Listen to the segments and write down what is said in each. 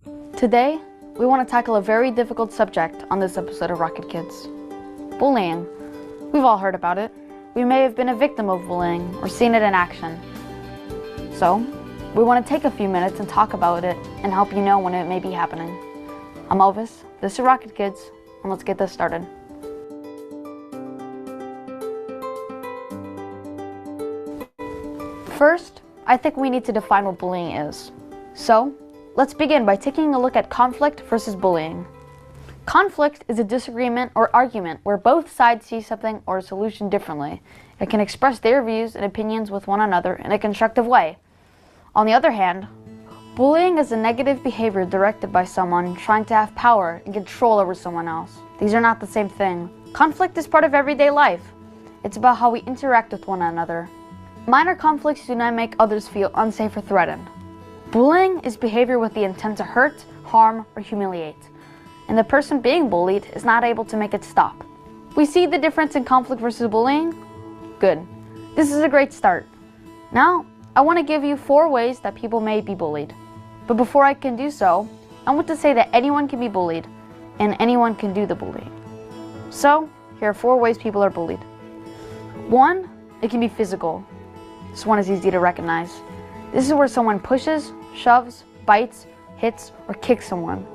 Today, we want to tackle a very difficult subject on this episode of Rocket Kids. Bullying. We've all heard about it. We may have been a victim of bullying or seen it in action. So, we want to take a few minutes and talk about it and help you know when it may be happening. I'm Elvis, this is Rocket Kids, and let's get this started. First, I think we need to define what bullying is. So, let's begin by taking a look at conflict versus bullying. Conflict is a disagreement or argument where both sides see something or a solution differently. It can express their views and opinions with one another in a constructive way. On the other hand, bullying is a negative behavior directed by someone trying to have power and control over someone else. These are not the same thing. Conflict is part of everyday life. It's about how we interact with one another. Minor conflicts do not make others feel unsafe or threatened. Bullying is behavior with the intent to hurt, harm, or humiliate, and the person being bullied is not able to make it stop. We see the difference in conflict versus bullying? Good. This is a great start. Now, I want to give you 4 ways that people may be bullied. But before I can do so, I want to say that anyone can be bullied, and anyone can do the bullying. So, here are 4 ways people are bullied. 1, it can be physical. This one is easy to recognize. This is where someone pushes, shoves, bites, hits, or kicks someone.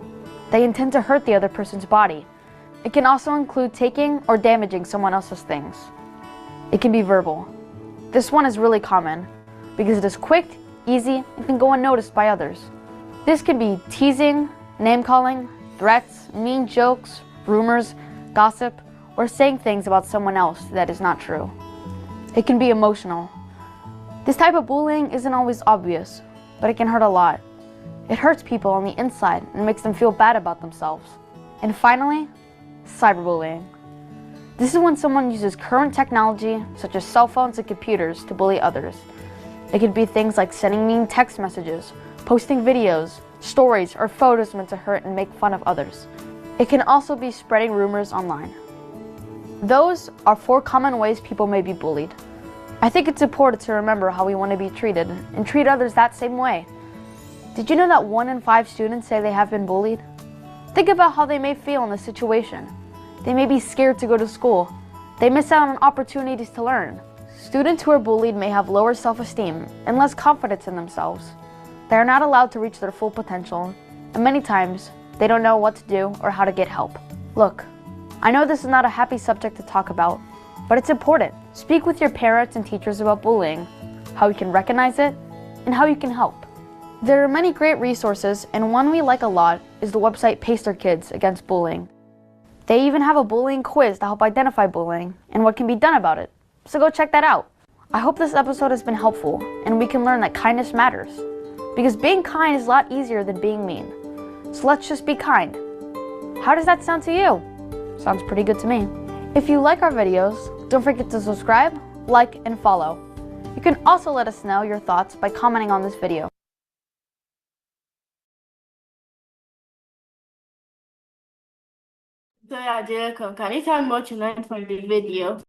They intend to hurt the other person's body. It can also include taking or damaging someone else's things. It can be verbal. This one is really common because it is quick, easy, and can go unnoticed by others. This can be teasing, name-calling, threats, mean jokes, rumors, gossip, or saying things about someone else that is not true. It can be emotional. This type of bullying isn't always obvious, but it can hurt a lot. It hurts people on the inside and makes them feel bad about themselves. And finally, cyberbullying. This is when someone uses current technology, such as cell phones and computers, to bully others. It could be things like sending mean text messages, posting videos, stories, or photos meant to hurt and make fun of others. It can also be spreading rumors online. Those are 4 common ways people may be bullied. I think it's important to remember how we want to be treated and treat others that same way. Did you know that 1 in 5 students say they have been bullied? Think about how they may feel in this situation. They may be scared to go to school. They miss out on opportunities to learn. Students who are bullied may have lower self-esteem and less confidence in themselves. They are not allowed to reach their full potential, and many times, they don't know what to do or how to get help. Look, I know this is not a happy subject to talk about, but it's important. Speak with your parents and teachers about bullying, how you can recognize it, and how you can help. There are many great resources, and one we like a lot is the website Pacer Kids Against Bullying. They even have a bullying quiz to help identify bullying and what can be done about it. So go check that out. I hope this episode has been helpful, and we can learn that kindness matters. Because being kind is a lot easier than being mean. So let's just be kind. How does that sound to you? Sounds pretty good to me. If you like our videos, don't forget to subscribe, like, and follow. You can also let us know your thoughts by commenting on this video. So yeah, Jacob, can you tell me what you learned from the video?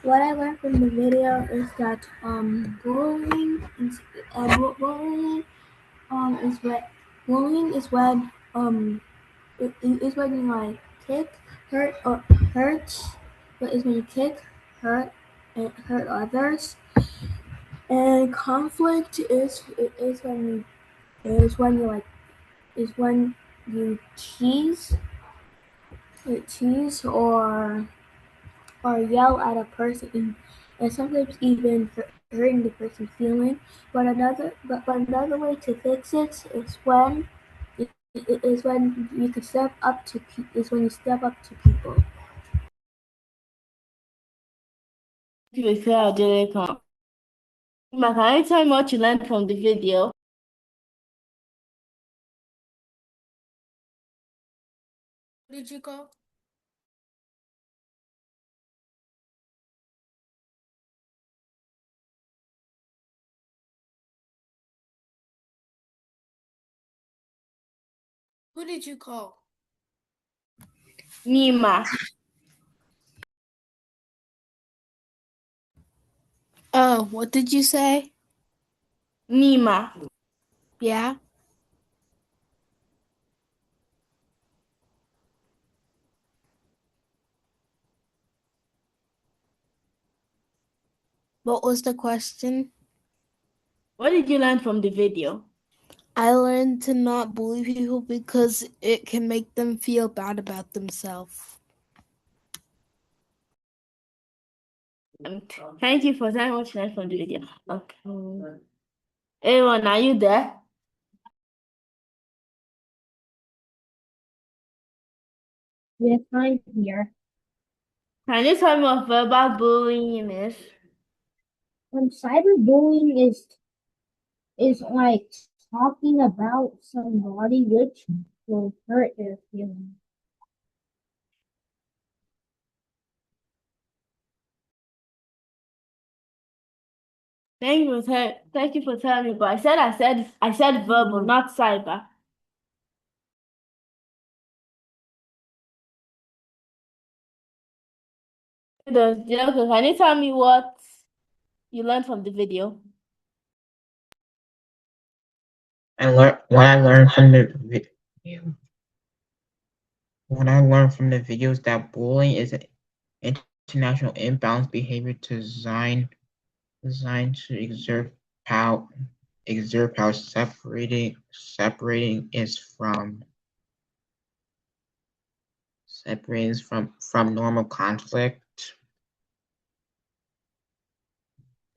What I learned from the video is that bullying is what bullying is when is when you like kick, hurt or hurts. But is when you kick, hurt and hurt others. And conflict is when you like is when you tease or yell at a person, and sometimes even hurting the person's feeling. But another way to fix it is when you can step up to is when you step up to people. Thank you, Jacob. Can you tell me what you learned from the video? What did you call? Who did you call? Nima. Oh, what did you say? Nima. Yeah. What was the question? What did you learn from the video? I learned to not bully people because it can make them feel bad about themselves. Thank you for telling what you learned from the video. Okay. Aaron, are you there? Yes, I'm here. Can you tell me what verbal bullying is? Cyberbullying is like talking about somebody which will hurt their feelings. Thank you for telling me, but I said verbal, not cyber. Okay, can you tell me what you learned from the video? What I learned from the video. What I learned from the video is that bullying is an international imbalanced behavior designed to exert power. Separating is from normal conflict.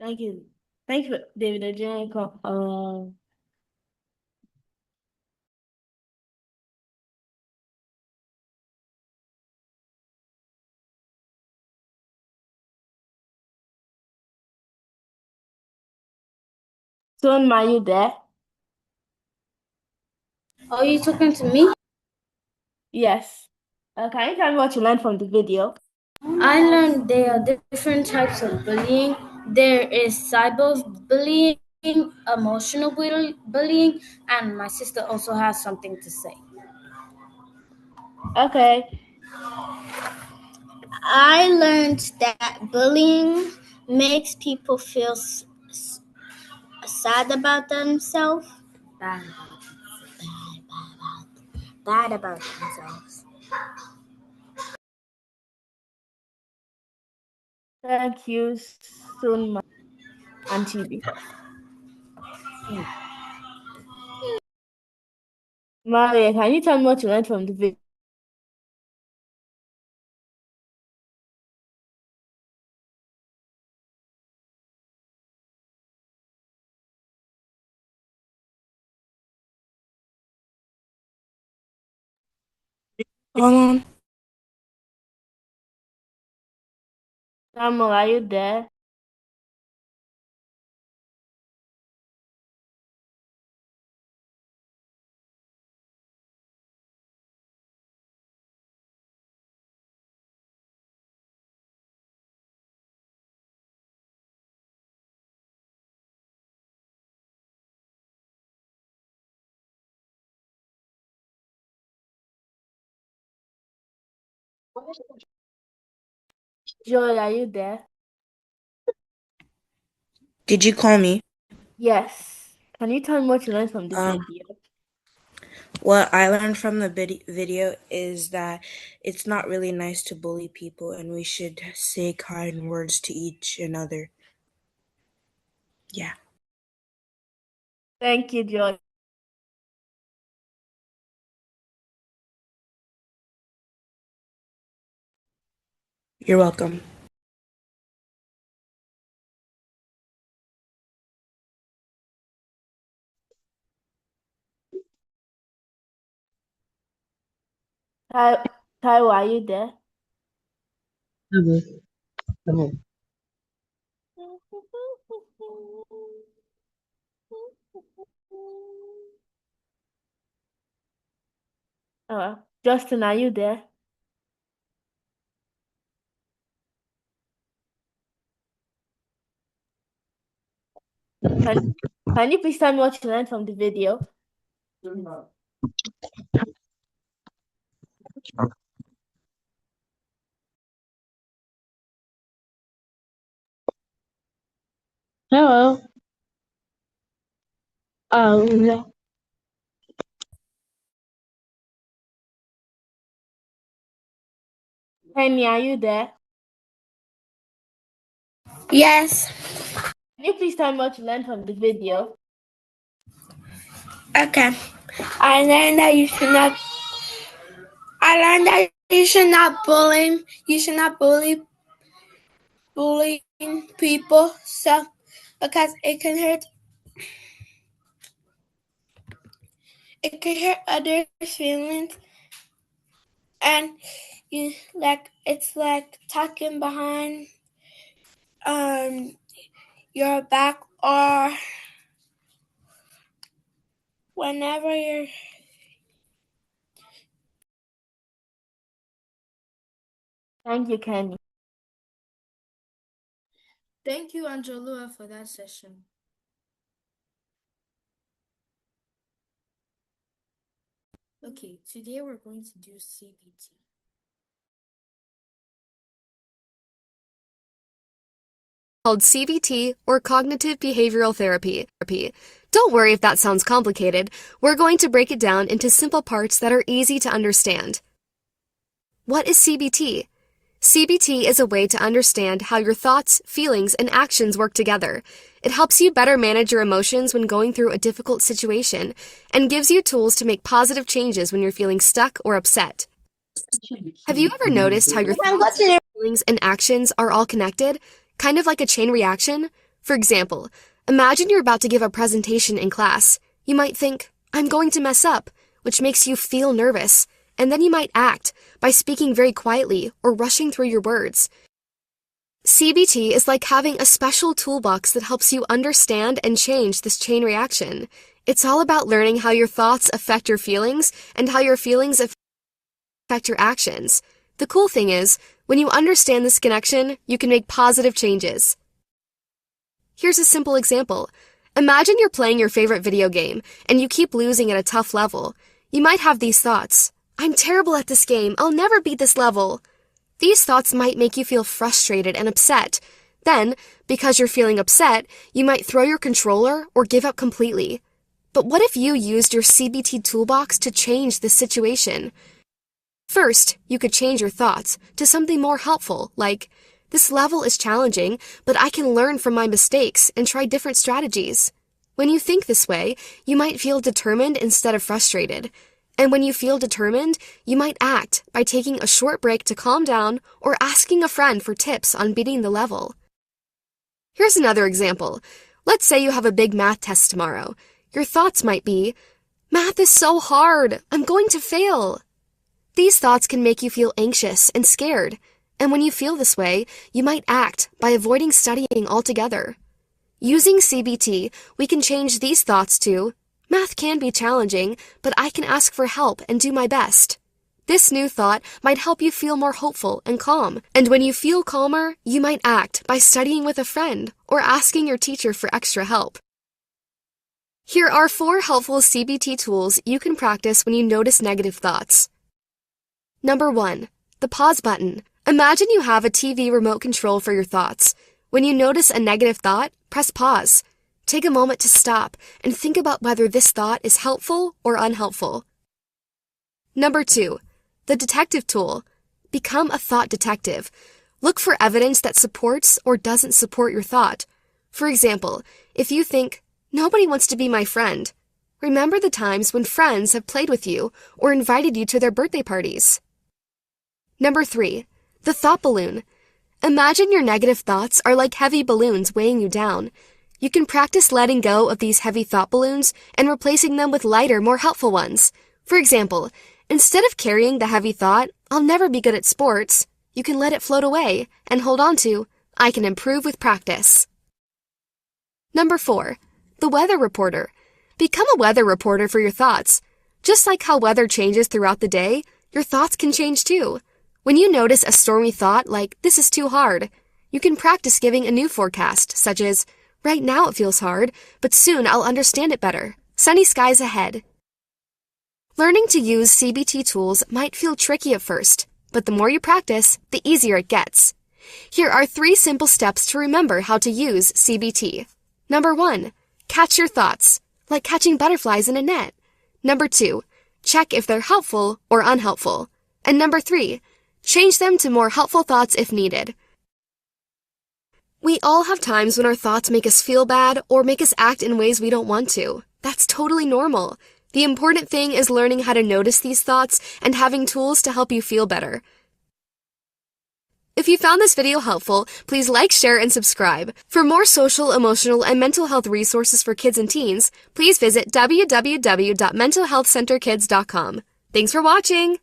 Thank you. Thank you, David Ojenico. Son, are you there? Are you talking to me? Yes. Can you tell me what you learned from the video? I learned there are different types of bullying. There is cyberbullying, emotional bullying, and my sister also has something to say. Okay. I learned that bullying makes people feel sad about themselves. Bad about themselves. Thank you, Sun and Chibi. Maria, can you tell me what you learned from the video? Hold on. Samuel, are you there? Joy, are you there? Did you call me? Yes. Can you tell me what you learned from the Um, video? what I learned from the video is that it's not really nice to bully people and we should say kind words to each another. Yeah. Thank you, Joy. You're welcome. Taiwo, are you there? Justin, are you there? Can, can you please tell me what you learned from the video? Hello. Um, Penny, are you there? Yes. Can you please tell me what you learned from the video? Okay. I learned that you should not. I learned that you should not bully. You should not bullying people. So, because it can hurt. It can hurt others' feelings, and it's like talking behind your back, or whenever you're. Thank you, Kenny. Thank you, Angelua, for that session. Okay, today we're going to do CBT. Called CBT or cognitive behavioral therapy. Don't worry if that sounds complicated. We're going to break it down into simple parts that are easy to understand. What is CBT? CBT is a way to understand how your thoughts, feelings, and actions work together. It helps you better manage your emotions when going through a difficult situation and gives you tools to make positive changes when you're feeling stuck or upset. Have you ever noticed how your thoughts, feelings, and actions are all connected? Kind of like a chain reaction? For example, imagine you're about to give a presentation in class. You might think, I'm going to mess up, which makes you feel nervous, and then you might act by speaking very quietly or rushing through your words. CBT is like having a special toolbox that helps you understand and change this chain reaction. It's all about learning how your thoughts affect your feelings and how your feelings affect your actions. The cool thing is, when you understand this connection, you can make positive changes. Here's a simple example. Imagine you're playing your favorite video game and you keep losing at a tough level. You might have these thoughts. I'm terrible at this game. I'll never beat this level. These thoughts might make you feel frustrated and upset. Then, because you're feeling upset, you might throw your controller or give up completely. But what if you used your CBT toolbox to change this situation? First, you could change your thoughts to something more helpful, like, this level is challenging, but I can learn from my mistakes and try different strategies. When you think this way, you might feel determined instead of frustrated. And when you feel determined, you might act by taking a short break to calm down or asking a friend for tips on beating the level. Here's another example. Let's say you have a big math test tomorrow. Your thoughts might be, math is so hard, I'm going to fail. These thoughts can make you feel anxious and scared. And when you feel this way, you might act by avoiding studying altogether. Using CBT, we can change these thoughts to, math can be challenging, but I can ask for help and do my best. This new thought might help you feel more hopeful and calm. And when you feel calmer, you might act by studying with a friend or asking your teacher for extra help. Here are 4 helpful CBT tools you can practice when you notice negative thoughts. Number 1. The pause button. Imagine you have a TV remote control for your thoughts. When you notice a negative thought, press pause. Take a moment to stop and think about whether this thought is helpful or unhelpful. Number 2. The detective tool. Become a thought detective. Look for evidence that supports or doesn't support your thought. For example, if you think, nobody wants to be my friend, remember the times when friends have played with you or invited you to their birthday parties. Number 3. The thought balloon. Imagine your negative thoughts are like heavy balloons weighing you down. You can practice letting go of these heavy thought balloons and replacing them with lighter, more helpful ones. For example, instead of carrying the heavy thought, I'll never be good at sports, you can let it float away and hold on to, I can improve with practice. Number 4. The weather reporter. Become a weather reporter for your thoughts. Just like how weather changes throughout the day, your thoughts can change too. When you notice a stormy thought like, this is too hard, you can practice giving a new forecast, such as, right now it feels hard, but soon I'll understand it better. Sunny skies ahead. Learning to use CBT tools might feel tricky at first, but the more you practice, the easier it gets. Here are 3 simple steps to remember how to use CBT. Number 1. Catch your thoughts. like catching butterflies in a net. Number 2, check if they're helpful or unhelpful. And number 3, change them to more helpful thoughts if needed. We all have times when our thoughts make us feel bad or make us act in ways we don't want to. That's totally normal. The important thing is learning how to notice these thoughts and having tools to help you feel better. If you found this video helpful, please like, share, and subscribe. For more social, emotional, and mental health resources for kids and teens, please visit www.mentalhealthcenterkids.com. Thanks for watching!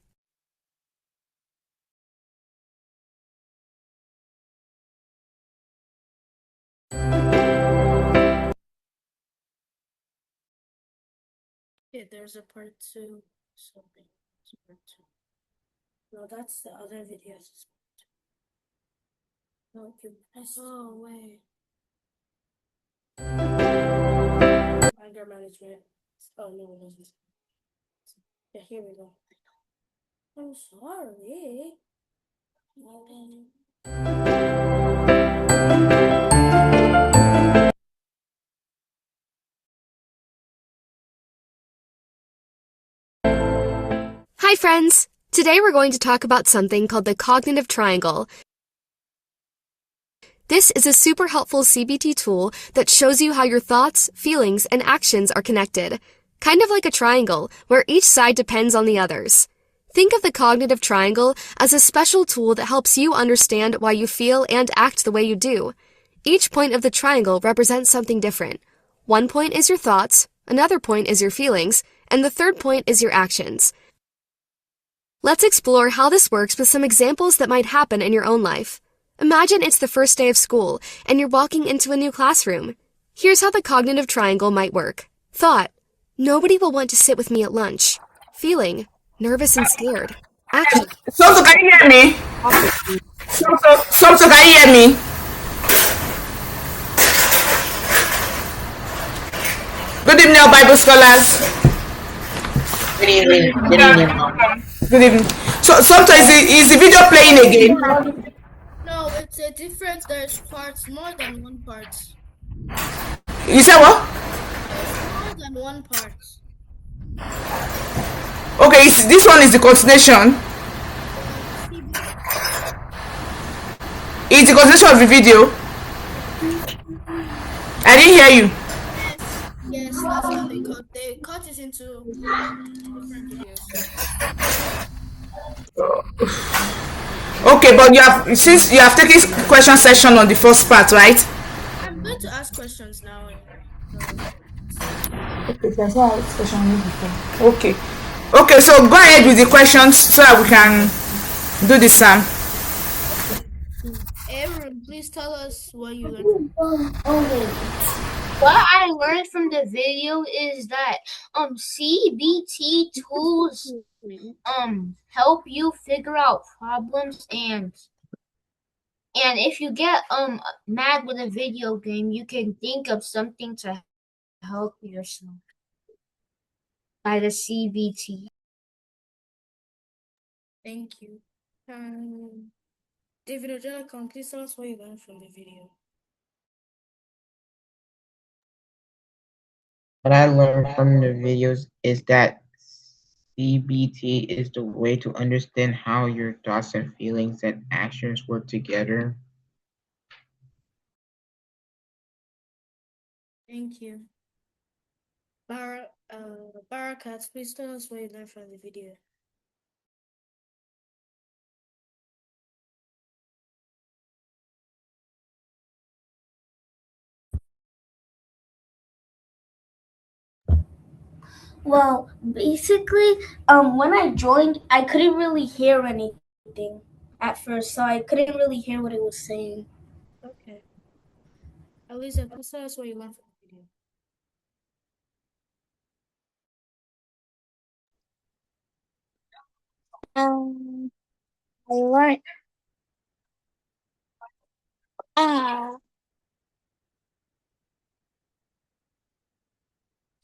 Yeah, there's a part 2. Something. It's part 2. No, that's the other video. No, you press. Oh, wait. Anger management. Oh, no, it wasn't. Yeah, here we go. I'm sorry. Hi friends! Today we're going to talk about something called the cognitive triangle. This is a super helpful CBT tool that shows you how your thoughts, feelings, and actions are connected. Kind of like a triangle, where each side depends on the others. Think of the cognitive triangle as a special tool that helps you understand why you feel and act the way you do. Each point of the triangle represents something different. One point is your thoughts, another point is your feelings, and the third point is your actions. Let's explore how this works with some examples that might happen in your own life. Imagine it's the first day of school and you're walking into a new classroom. Here's how the cognitive triangle might work. Thought: nobody will want to sit with me at lunch. Feeling: nervous and scared. Action: Somso, can you hear me? Somso, can you hear me? Good evening, Bible scholars. Good evening. Good evening, Mom. Good evening. So, Somso, is the video playing again? No, it's a difference. There's parts, more than one part. You said what? More than one part. Okay, this one is the continuation. It's the continuation of the video. I didn't hear you. Yes, that's how they cut it into different videos. Okay, but since you have taken question session on the first part, right? I'm going to ask questions now. Okay. Okay, so go ahead with the questions so that we can do the sum. Aaron, please tell us what you learned. What I learned from the video is that CBT tools help you figure out problems, and if you get mad with a video game, you can think of something to help yourself by the CBT. Thank you. David Ojelacon, please tell us what you learned from the video. What I learned from the videos is that CBT is the way to understand how your thoughts and feelings and actions work together. Thank you. Barakat, please tell us what you learned from the video. Well, basically, when I joined, I couldn't really hear anything at first, so I couldn't really hear what it was saying. Okay. Aliza, please tell us what you learned from the video. I learned.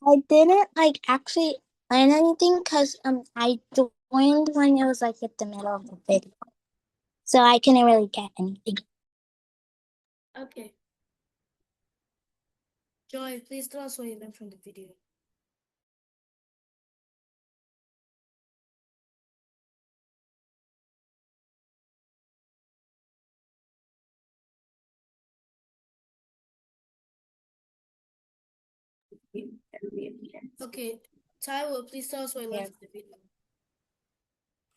I didn't actually learn anything because I joined when it was at the middle of the video, so I couldn't really get anything. Okay. Joy, please tell us what you learned from the video. Okay, Taiwo, please tell us what you learned from the video.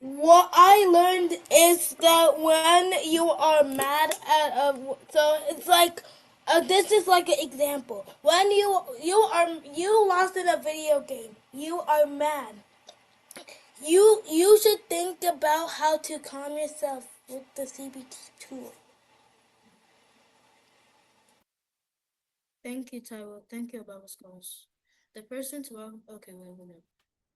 What I learned is that when you are mad at so it's like this is like an example. When you lost in a video game, you are mad. You should think about how to calm yourself with the CBT tool. Thank you, Taiwo. Thank you, Baba Scholars. The person to okay, wait.